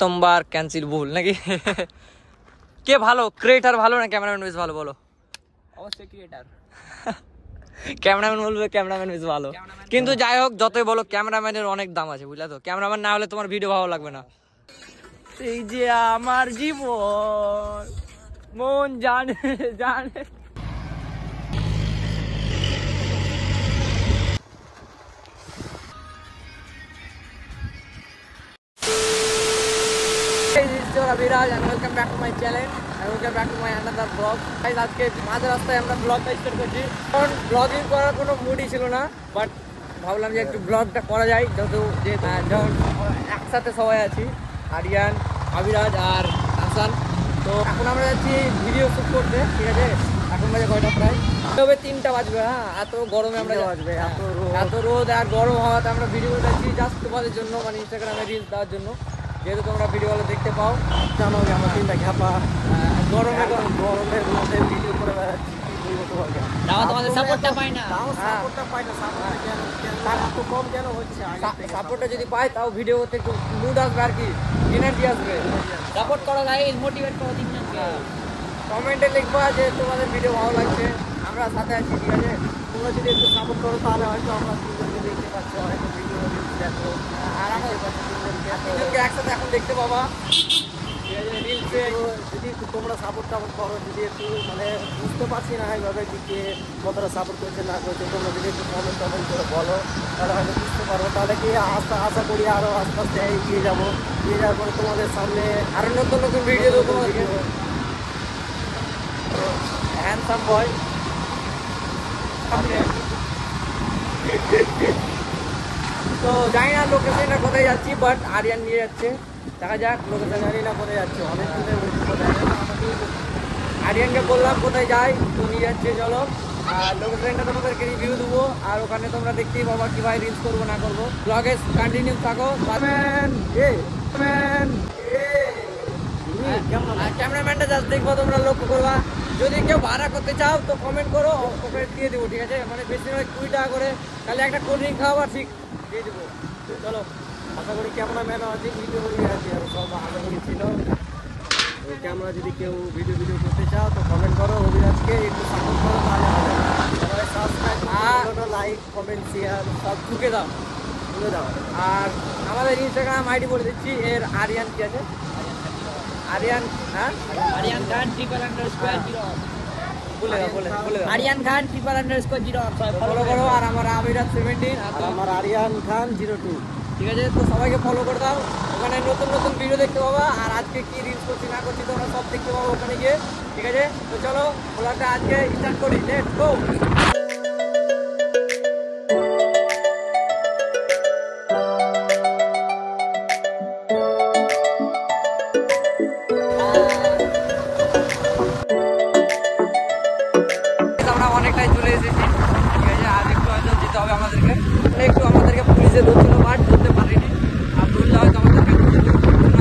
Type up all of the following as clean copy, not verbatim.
তোমার ক্যান্সেল ভুল নাকি? কে ভালো, ক্রিয়েটার ভালো না ক্যামেরাম্যান বেশ ভালো বলো? অবশ্যই ক্রিয়েটার। ক্যামেরাম্যান বলবে ক্যামেরাম্যান বেশ ভালো, কিন্তু যাই হোক যতই বলো ক্যামেরাম্যানের অনেক দাম আছে বুঝলা তো। ক্যামেরাম্যান না হলে তোমার ভিডিও ভালো লাগবে না। এই যে আমার জীবন মন জানে জানে। বিরাজ and welcome back to my channel and welcome back to my another vlog. Guys, আজকে মাঝ রাস্তায় আমরা ব্লগটা স্টার্ট করছি, কারণ ব্লগিং করার কোনো মুডই ছিল না, বাট ভাবলাম যে একটু ব্লগটা করা যায়, যেহেতু যখন একসাথে সবাই আছি, আরিয়ান, আবিরাজ আর হাসান। তো এখন আমরা যাচ্ছি ভিডিও শ্যুট করতে, ঠিক আছে? এখন বাজে কয়টা প্রায়, তবে 3টা বাজবে। হ্যাঁ, এত গরমে আমরা বাজবে, এত রোদ আর গরম হওয়াতে আমরা ভিডিও যাচ্ছি জাস্ট তোমাদের জন্য, মানে ইনস্টাগ্রামে রিলস দেওয়ার জন্য। যেহেতু তোমরা ভিডিওগুলো দেখতে পাও, জানো যে আমার 3টা ঘাপা গরমের মধ্যে ভিডিও করে বেড়াচ্ছি। তোমাদের সাপোর্টটা পাই না, সাপোর্টটা যদি পাই তাও ভিডিও করতে একটু মুড আসবে আর কি, এনার্জি আসবে। সাপোর্ট করো গাইস, মোটিভেট করো তিনজনকে। কমেন্টে লিখবা যে তোমাদের ভিডিও ভালো লাগছে, আমরা সাথে আছি, ঠিক আছে? তোমরা যদি একটু সাপোর্ট করো তাহলে হয়তো আমরা তিনজনকে দেখতে পাচ্ছি, হয়তো ভিডিও দেখো, আর তিনজনকে একসাথে এখন দেখতে পাবা। যদি তোমরা সাপোর্ট করো, যদি একটু মানে বুঝতে পারছি না এইভাবে কে কতটা সাপোর্ট করছে না করছে, তোমরা যদি একটু কমেন্ট করে বলো তাহলে হয়তো বুঝতে পারবো। তাহলে কি আশা করি আরও আস্তে আস্তে এগিয়ে যাবো, এগিয়ে যাওয়ার পরে তোমাদের সামনে আরও নতুন নতুন ভিডিও দেবো তোমাদেরকে। হ্যান্ডসাম বয় তো জানি না লোকেশনটা কোথায় যাচ্ছি, বাট আরিয়ান নিয়ে যাচ্ছে, দেখা যাক লোকেশন। জানি না কোথায় যাচ্ছে, অনেক দিনের আরিয়ানকে বললাম কোথায় যাই, তো নিয়ে যাচ্ছে, চলো। আর লোকেশনটা তোমাদেরকে রিভিউ দেবো, আর ওখানে তোমরা দেখতেই পাবা কীভাবে রিলস করবো না করবো। ব্লগে কন্টিনিউ থাকো। ক্যামেরাম্যানটা জাস্ট দেখবো, তোমরা লক্ষ্য করবা। যদি কেউ ভাড়া করতে চাও তো কমেন্ট করো, ওখানে দিয়ে দেবো, ঠিক আছে? মানে বেশি নয় 20 টাকা করে, তাহলে একটা কোল্ড ড্রিঙ্ক খাওয়া ঠিক দিয়ে দেবো। চলো, আশা করি ক্যামেরাম্যানও আছে, ভিডিও আছে, আর সব আশা করি ছিল। ওই ক্যামেরা যদি কেউ ভিডিও করতে চাও তো কমেন্ট করো, অভিরাজকে একটু সাপোর্ট করো, তাহলে সবাই সাবস্ক্রাইব, লাইক, কমেন্ট, শেয়ার সব ঢুকে দাও। আর আমাদের ইনস্টাগ্রাম আইডি বলে দিচ্ছি, এর আরিয়ান কি আছে, আরিয়ান, হ্যাঁ আরিয়ান খান _0 আরিয়ান খান _0 ফলো করো। আর আমার আবিরাজ 17 আর আমার আরিয়ান খান 02, ঠিক আছে? তো সবাইকে ফলো করে দাও, ওখানে নতুন নতুন ভিডিও দেখতে পাবা। আর আজকে কি রিলস করছি না করছি তোমরা সব দেখতে পাবো ওখানে গিয়ে, ঠিক আছে? তো চলো ব্লগটা আজকে স্টার্ট করি, লেটস গো। অনেকটাই চলে এসেছি, ঠিক আছে? আর একটু হয়তো যেতে হবে আমাদেরকে, আমাদেরকে পুলিশে ধরছিল, বাট ধরতে পারিনি। আর ধরলে হয়তো আমাদেরকে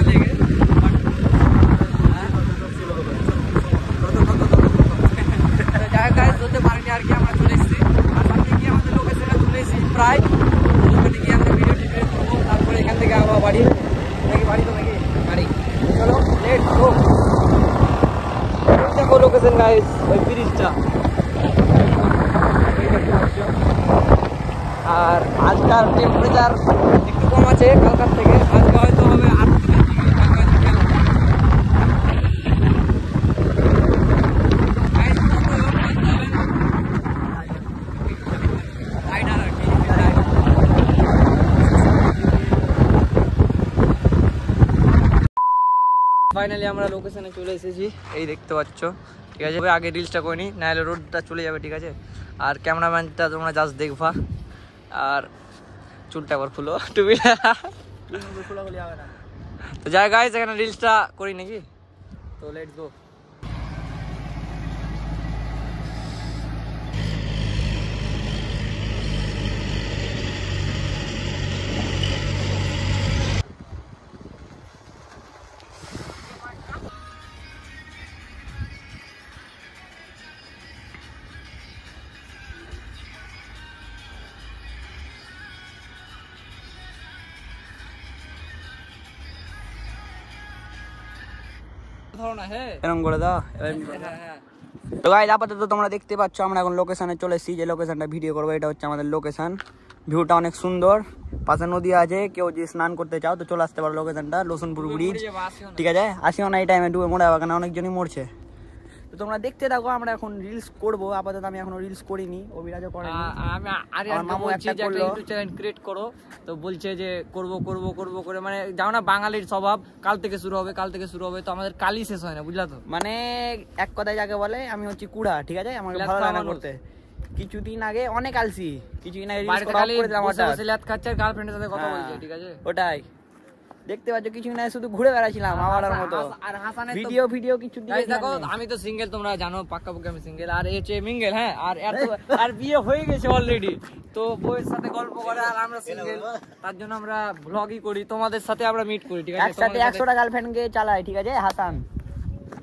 লেগে, যাই গাইজ ধরতে পারিনি আর কি, আমরা চলে এসেছি। আর সামনে গিয়ে আমাদের লোকেশনে চলে এসেছি প্রায়, ওখানে গিয়ে আমরা ভিডিও টিডিও করবো, তারপরে এখান থেকে আবার বাড়ি বাড়ি তো নাকি বাড়ি। চলো লেটস গো। দেখো লোকেশন গাইজ, ওই ব্রিজটা। আর আজকাল টেম্পারেচার একটু কম আছে কালকার থেকে, আজকে হয়তো হবে 38 ডিগ্রি। ফাইনালি আমরা লোকেশনে চলে এসেছি, এই দেখতে পাচ্ছ, ঠিক আছে? আগে রিলসটা করে নিই, নাহলে রোডটা চলে যাবে, ঠিক আছে? আর ক্যামেরাম্যানটা তোমরা জাস্ট দেখবা, আর চুলটা আবার খুলো, টুপি তো যাই গাইস, এখানে রিলসটা করি নাকি, তো লেটস গো। ধরো না হ্যাঁ এরকম করে দাও। হ্যাঁ তো গাইস আপাতত তোমরা দেখতে পাচ্ছ আমরা এখন লোকেশনে চলে এসেছি, যে লোকেশনটা ভিডিও করবো এটা হচ্ছে আমাদের লোকেশন। ভিউটা অনেক সুন্দর, পাশে নদী আছে, কেউ যদি স্নান করতে চাও তো চলে আসতে পারো লোকেশনটা, লসুনপুর ব্রিজ। ঠিক আছে, আসিও না এই টাইমে, ডুবে মরে যাবে, কারণ অনেকজনই মরছে। তো তোমরা দেখতে থাকো, আমরা এখন রিলস করবো। আপাতত আমি এখনো রিলস করিনি, অভিরাজও করেনি। আমি আরিয়ানকে বলছি যে একটা ইউটিউব চ্যানেল ক্রিয়েট করো, তো বলছে যে করব করে মানে যাও না, বাঙালির স্বভাব কাল থেকে শুরু হবে, তো আমাদের কালই শেষ হয় না, বুঝলা তো। মানে এক কথায় যাকে বলে আমি হচ্ছে কুড়া, ঠিক আছে, আমাকে ভালো লাগে না করতে। কিছুদিন আগে অনেক আলসি, কিছুদিন আগে গার্লফ্রেন্ডের সাথে কথা বলছে, ঠিক আছে। ওটাই দেখতে পাচ্ছ, কিছুদিন আগে শুধু ঘুরে বেড়াচ্ছিলাম আমার মতো, আর হাসানের ভিডিও কিছু দেখো। আমি তো সিঙ্গেল, তোমরা জানো পাক্কাপাক্কি আমি সিঙ্গেল, আর এচে মিঙ্গেল। হ্যাঁ, আর বিয়ে হয়ে গেছে অলরেডি, তো বউয়ের সাথে গল্প করে, আর আমরা সিঙ্গেল, তার জন্য আমরা ব্লগই করি, তোমাদের সাথে আমরা মিট করি, ঠিক আছে। একসাথে 100টা গার্লফ্রেন্ডকে চালায়, ঠিক আছে।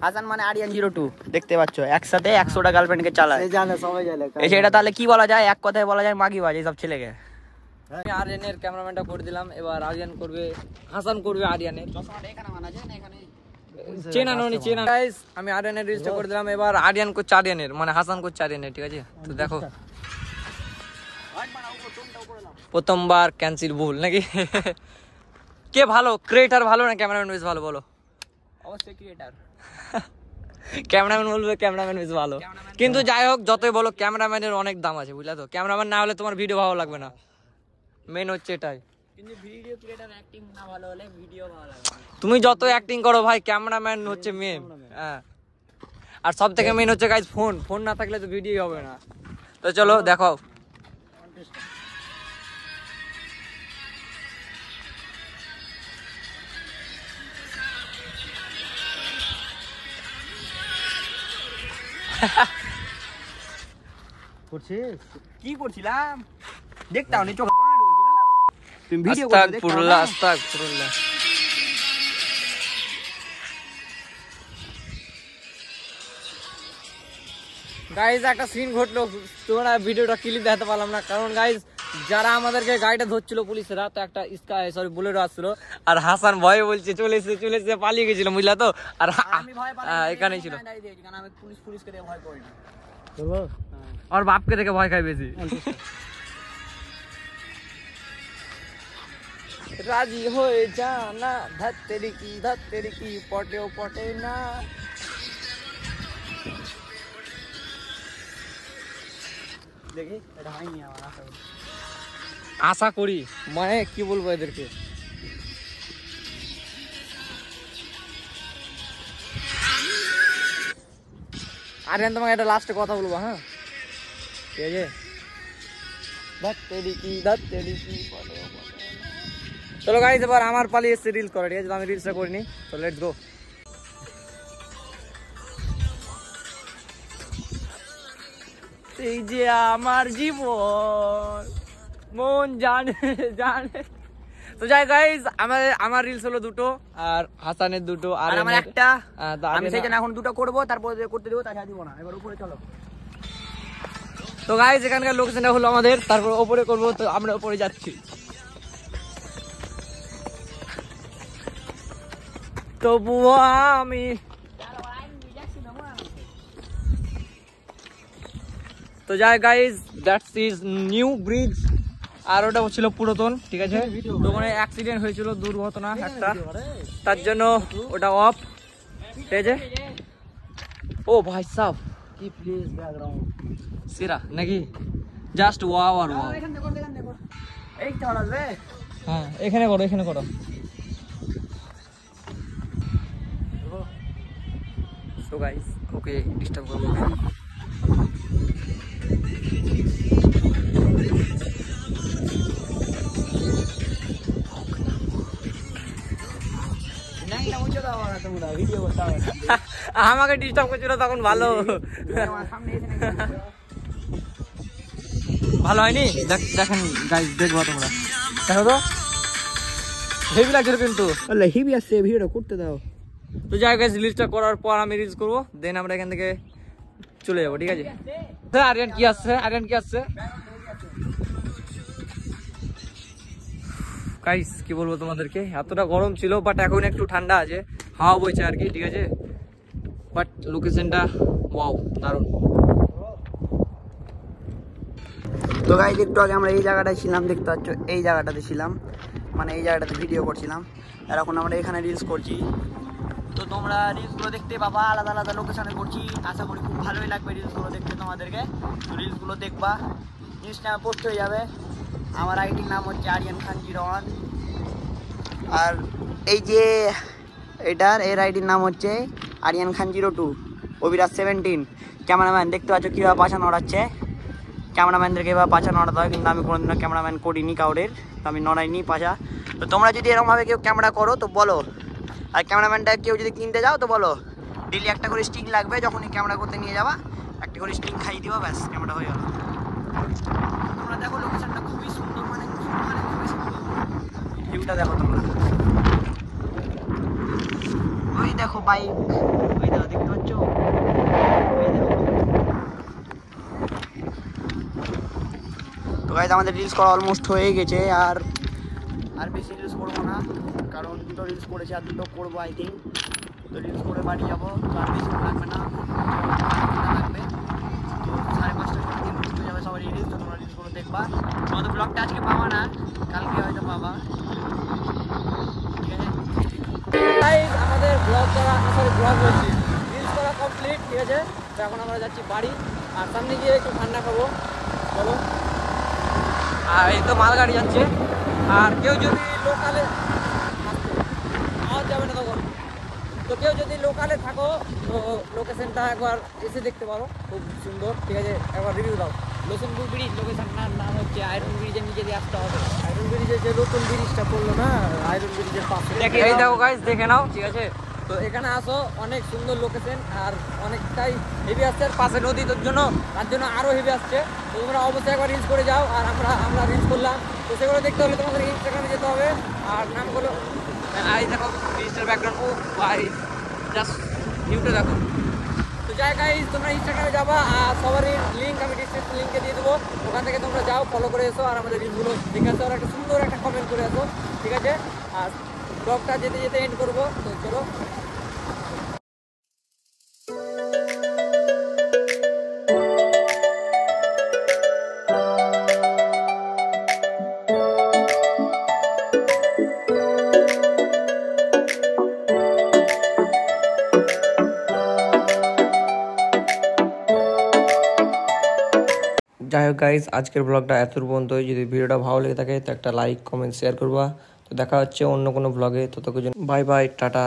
হাসান মানে আরিয়ান 02 দেখতে পাচ্ছ, একসাথে 100টা গার্লফ্রেন্ডকে চালায়, জানে সবাই জানে। এটা তাহলে কি বলা যায়, এক কথায় বলা যায় মাগিবাজ এইসব ছেলেকে। আমি আরিয়ানের ক্যামেরাম্যানটা করে দিলাম, এবার আরিয়ান করবে, হাসান করবে আরিয়ানের। চেনা গাইস, আমি আরিয়ানের রিলসটা করে দিলাম, এবার আরিয়ান করছে আরিয়ানের, মানে হাসান করছে আরিয়ানের, ঠিক আছে। তো দেখো, প্রথমবার ক্যান্সেল ভুল নাকি? কে ভালো, ক্রিয়েটার ভালো না ক্যামেরাম্যান বেশ ভালো? বলো। অবশ্যই ক্রিয়েটার। ক্যামেরাম্যান বলবে ক্যামেরাম্যান বেশ ভালো, কিন্তু যাই হোক যতই বলো ক্যামেরাম্যানের অনেক দাম আছে, বুঝলা তো। ক্যামেরাম্যান না হলে তোমার ভিডিও ভালো লাগবে না, মেন হচ্ছে এটাই। কিন্তু ভিডিও ক্রিয়েটার অ্যাক্টিং না ভালো হলে ভিডিও ভালো লাগবে। তুমি যত অ্যাক্টিং করো ভাই, ক্যামেরাম্যান হচ্ছে মেন। হ্যাঁ, আর সব থেকে মেন হচ্ছে গাইস ফোন না থাকলে তো ভিডিও হবে না। তো চলো দেখো, কি করছিলাম দেখতাও নি, চোখে পানি ঢুকেছিল, তুমি ভিডিও করতে দেখতাও না। আস্তাগফিরুল্লাহ। গাইজ একটা সিন ঘটলো, তোমরা ভিডিওটা ক্লিপ দেখাতে পারলাম না, কারণ গাইজ যারা আমাদেরকে গাড়িটা ধরছিল পুলিশেরা, তো একটা বুলেরো আসছিল, আর হাসান ভয়ে বলছে চলে এসে পালিয়ে গেছিল, বুঝলা তো। আর আমি ভয় পাই, এখানেই ছিল, কারণ আমি পুলিশকে দেখে ভয় করি না। আর বাপকে দেখে ভয় খাই বেশি। রাজি হয়ে যা না, ধত্তেরি কি পটে না। দেখি এটা হয়নি আমার আশা করি, মানে কি বলবো এদেরকে। আরিয়ান তোমাকে একটা লাস্টে কথা বলবো, হ্যাঁ ঠিক আছে। চলো গাইজ, এবার আমার পালি এসছে রিলস করা, ঠিক আছে। আমি রিলসটা করিনি, তো লেটস গো। এই যে আমার জীবন মন জানে। তো যাই গাইজ, আমার রিলস হলো দুটো, আর হাসানের দুটো, আর আমার একটা। আমি আমি সেই জন্য এখন দুটো করবো, তারপর করতে দেবো, তাছাড়া দিব না। এবার উপরে চলো। তো গাইজ এখানকার লোকেশনটা হলো আমাদের, তারপর ওপরে করবো, তো আমরা ওপরে যাচ্ছি। তবুও আমি তো যাই guys, that's is new bridge, আর ওটা ছিল পুরাতন, ঠিক আছে। তো ওখানে অ্যাক্সিডেন্ট হয়েছিল, দুর্ঘটনা একটা, তার জন্য ওটা অফ, ঠিক আছে। ও ভাই সাহ, কি প্লিজ ব্যাকগ্রাউন্ড সিরা নাকি জাস্ট ওয়াও আর ওয়াও। এই তো আসবে। হ্যাঁ, এখানে করো। সো গাইস, ওকে ডিস্টার্ব করবো না। আমাকে ডিস্টার্ব করছিল তখন, ভালো ভালো হয়নি। দেখেন গাইস, দেখবো তোমরা, দেখো তো হেভি লাগছিল কিন্তু। হেভি আসছে, ভিডিওটা করতে দাও। তো যাই গাইস, রিলসটা করার পর আমি রিলস করবো, দেন আমরা এখান থেকে চলে যাবো, ঠিক আছে। আরিয়ান কি আসছে গাইস, কি বলবো তোমাদেরকে, এতটা গরম ছিল, বাট এখন একটু ঠান্ডা আছে, হাওয়া বইছে আর কি, ঠিক আছে। বাট লোকেশনটা ওয়াও দারুণ। তো গাইজ একটু আগে আমরা এই জায়গাটায় ছিলাম, দেখতে পাচ্ছ এই জায়গাটাতে ছিলাম, মানে এই জায়গাটাতে ভিডিও করছিলাম, আর এখন আমরা এখানে রিলস করছি। তো তোমরা রিলসগুলো দেখতে পাবা, আলাদা আলাদা লোকেশনে করছি, আশা করি খুব ভালোই লাগবে রিলসগুলো দেখতে তোমাদেরকে। তো রিলসগুলো দেখবা, ইনস্টাগ্রামে পোস্ট হয়ে যাবে। আমার আইডির নাম হচ্ছে আরিয়ান খান 01, আর এই যে এর আইডির নাম হচ্ছে আরিয়ান খান 02, অভিরাজ 17। ক্যামেরাম্যান দেখতে পাচ্ছ কীভাবে পাশা নড়াচ্ছে, ক্যামেরাম্যানদেরকে এবার পাশা নড়াতে হয়, কিন্তু আমি কোনোদিনও ক্যামেরাম্যান করিনি কাউরের, তো আমি নড়াইনি পাশা। তো তোমরা যদি এরকমভাবে কেউ ক্যামেরা করো তো বলো, আর ক্যামেরাম্যানটা কেউ যদি কিনতে যাও তো বলো, ডেলি একটা করে স্টিং লাগবে, যখনই ক্যামেরা করতে নিয়ে যাবা একটা করে স্টিং খাইয়ে দিবা, ব্যাস ক্যামেরা হয়ে গেল। তোমরা দেখো লোকেশনটা খুবই সুন্দর, মানে খুবই সুন্দর, ভিউটা দেখো তোমরা। ওই দেখো বাইক, ওই দেখো দেখতে পাচ্ছ, ওই দেখো। তো গাইজ আমাদের রিলস করা অলমোস্ট হয়ে গেছে, আর বেশি রিলস করবো না, কারণ দুটো রিলস করেছি আর দুটো করবো আই থিঙ্ক। তো রিলস করে বাড়ি যাবো, তো আর বেশি লাগবে না, লাগবে তো 5:30টার সময় কিন্তু হয়ে যাবে সবার রিলস। তো তোমরা রিলসগুলো দেখবা, তোমাদের ব্লগটা আজকে পাবা না, কালকে হয়তো পাবা, ঠিক আছে। গাইস আমাদের ব্লগ করা, সরি ব্লগ বলছি, রিলস করা কমপ্লিট, ঠিক আছে। তো এখন আমরা যাচ্ছি বাড়ি, আর সামনে গিয়ে একটু ঠান্ডা খাবো, চলো। আর এই তো মালগাড়ি যাচ্ছে, আর কেউ যদি লোকালে আওয়াজ যাবে না তখন, তো কেউ যদি লোকালে থাকো তো লোকেশনটা একবার এসে দেখতে পারো, খুব সুন্দর, ঠিক আছে। একবার রিভিউ দাও। লোসনপুর ব্রিজ, লোকেশনটার নাম হচ্ছে আয়রন ব্রিজের নিচে দিয়ে আসতে হবে। আয়রন ব্রিজের যে নতুন ব্রিজটা পড়লো না, আয়রন ব্রিজের পাশে, দেখে এই নাও। দেখো গাইস, দেখে নাও, ঠিক আছে। তো এখানে আসো, অনেক সুন্দর লোকেশন, আর অনেকটাই হেভি আসছে, আর পাশে নদী, তোর জন্য তার জন্য আরও হেভি আসছে। তো তোমরা অবশ্যই একবার রিলস করে যাও, আর আমরা রিলস করলাম, তো সেগুলো দেখতে হলে তোমাদের ইনস্টাগ্রামে যেতে হবে, আর নামগুলো এই দেখো ব্রিজটার ব্যাকগ্রাউন্ড, ও ভাই জাস্ট ভিউটা দেখো। তো যাই গাইস, তোমরা ইনস্টাগ্রামে যাবা, আর সবারই লিঙ্ক আমি ডিসক্রিপশন লিঙ্কে দিয়ে দেবো, ওখান থেকে তোমরা যাও, ফলো করে এসো, আর আমাদের রিলসগুলো দেখে আসো, আর একটা সুন্দর একটা কমেন্ট করে আসো, ঠিক আছে। আর ব্লগটা যেতে যেতে এন্ড করবো, তো চলো। যাই হোক গাইজ, আজকের ব্লগটা এত পর্যন্তই। যদি ভিডিওটা ভালো লেগে থাকে তো একটা লাইক, কমেন্ট, শেয়ার করবা। তো দেখা হচ্ছে অন্য কোনো ব্লগে, ততক্ষণ বাই বাই, টাটা।